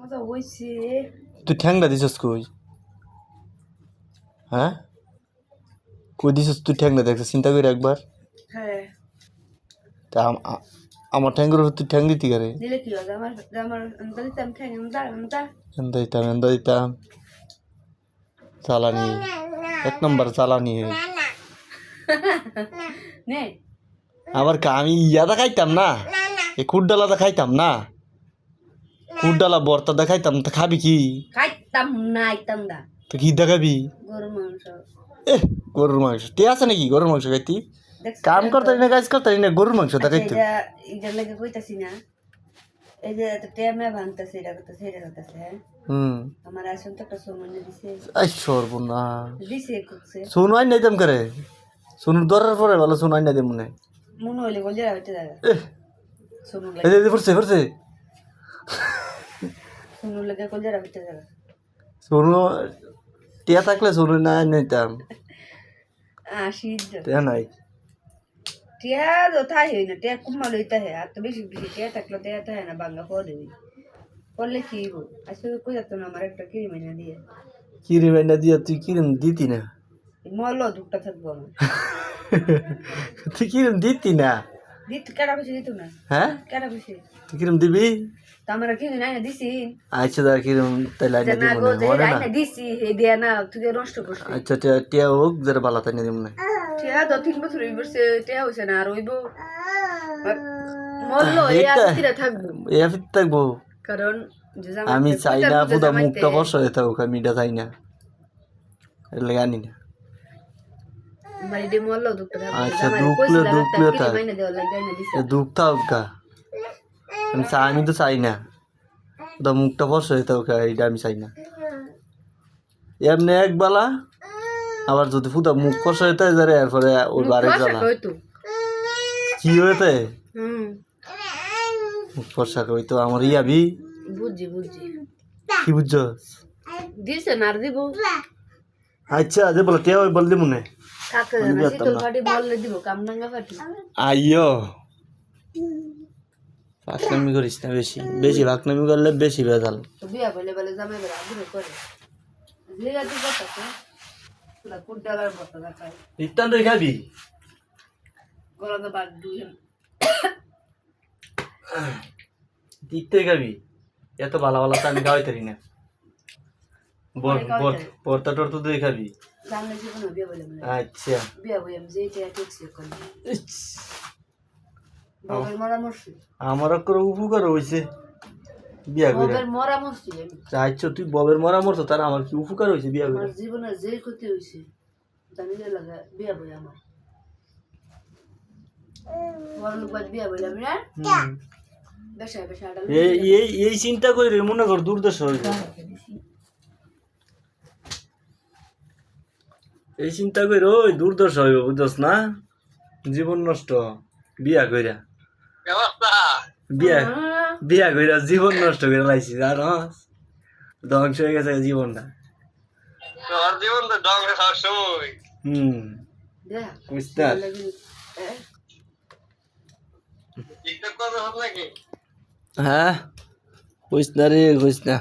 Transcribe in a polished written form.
মজা হইছে। তুই ঠ্যাংটা দিছস কই? হ্যাঁ, কই দিছস তুই ঠ্যাংটা? দেখছিস চিন্তা করে একবার? হ্যাঁ, তা আমার ঠ্যাঙ্গের উপর তুই ঠ্যাং দিতি কারে? দিলে কি হবে? আমার দিতাম ঠ্যাং দা এন্দা দিতাম চালানি, এক নম্বর চালানি হে। নে আবার আমি ইয়াদা খাইতাম না, এই কুটডালাদা খাইতাম না, কুটডালা বর্তাদা খাইতাম। তা খাবি কি? খাইতাম না আইতাম দা তো কি দেখাবি? গরু মাংস। গরুর মাংস তে আছে নাকি? গরুর মাংস খাইতি? দেখছিস কাম তো? করতারি না, কাজ করতারি না, গরুর মাংস আচ্ছা, দেখাইতো। এটা লেগে কইতাছি না, এই যে টেমে ভাঙতেছে, এটা করতেছে, এটা করতেছে। হ্যাঁ, আমার আসন তো একটা সময় দিছে, আই সর্বনাশ। দিছে কুকছে সোনু আই নাইতাম করে, সোনুর দরার পরে ভালো সোনু আই নাই দে মনে। মনে হইলে গলিয়া হইতে জায়গা সোনু এই লাগে, যে পড়ছে পড়ছে সোনু লাগে গলিয়া হইতে জায়গা। সোনু টিয়া থাকলে সোনু না আই নাইতাম, আশির টিয়া নাই। টিয়া তো তাই হই না, টিয়া কুমাল হইতে হয়, আর তো বেশি বেশি টিয়া থাকলে টিয়া থাকে না, বাংলা পড়ে পড়লে কি হইব? আসলে কই যেত না আমার একটা কিরি মাইনা দিয়ে, কিরিম এনে দিয়া তুই কিরিম দিতি না, মরলো দুঃখটা থাকবো আমার। তুই কিরিম দিতি না। দিত কেডা খুশি দিত না, হ্যাঁ, কেডা খুশি তুই কিরিম দিবি? তো আমার কিরি নাই না দিছি, আচ্ছা দা কিরিম তাইলে আইনা না দিব গো না, যে মনে না। রাইনা দিছি হে দিয়া না তুই নষ্ট করছিস। আচ্ছা টিয়া টিয়া হোক যারা বালা তাই না দিব না। টিয়া তো 3 বছর হই বসে, টিয়া হইছে না আর হইব, মরলো এই আর কিরা থাকবো। এ ফিট থাকবো। কারণ যে আমি চাই না পুরা জামাইতে মুখটা বর্ষ হয়ে থাকুক, আমি এটা চাই না, এর লাগে আনি না। মানে ডে মরলো দুঃখটা থাকবো, আচ্ছা জামাই দুঃখলে কইছিলাম একটা দুঃখলে কিরি থাক, মাইনা দেওয়ার লাগি না দিছি। দুঃখ থাক গা। আমি তো চাই না ওটা মুখটা বর্ষ হয়ে থাকুক, এটা আমি চাই না। এমনি এক বেলা, আবার যদি ফুটা মুখ কষা হইতে যারে এরপরে ওই বারে জ্বালা কি হইতে মুখ ফর্সা হইতো আমার ইয়াবি। বুঝছি বুঝছি, কি বুঝছো? দিছে না আর দিব, আচ্ছা যে বলে টিয়া ওই বললি মনে কাকে না শীতল ফাটি বললে দিব, কামরাঙ্গা ফাটি। আইয়ো ফাঁকনামি করিস না, বেশি বেশি ফাঁকনামি করলে বেশি ভেজাল। তো বিয়া বলে বলে জামাই বেলা আদর করে লিগা দি করতেছে পুরা কুডালার মতো দেখায়, ইত্যান তুই খাবি? গলা তো বাদ দুই ইত্যাই খাবি? এত ভালো ভালো তো আমি খাওয়াই পারি না। বর্তা টর্তা তুই খাবি? জানলে জীবনে বিয়া বলে মনে আচ্ছা বিয়া বই আমি যেটা টেক্সি করি ববের মরা মরছি, আমার করে উপকার হয়েছে বিয়া করে। ববের মরা মরছি আমি, আচ্ছা তুই ববের মরা মরছো, তার আমার কি উপকার হয়েছে বিয়া করে? আমার জীবনে যে ক্ষতি হয়েছে জানি না লাগা বিয়া বই আমার বড় লোক বাদ বিয়া বই আমি না বেশা বেশা এই চিন্তা করে মনে কর দুর্দশা হইব, এই চিন্তা করে ওই দুর্দশা হইব, বুঝছস না? জীবন নষ্ট বিয়া কইরা, বিয়া বিয়া কইরা জীবন নষ্ট করে লাইছি, জানস? ধ্বংস হয়ে গেছে জীবনটা। তোর জীবন তো ধ্বংস হওয়ার সময়। বুঝতে টিকটক করবে হবে নাকি? হ্যাঁ, বুঝ না রে, বুঝ না।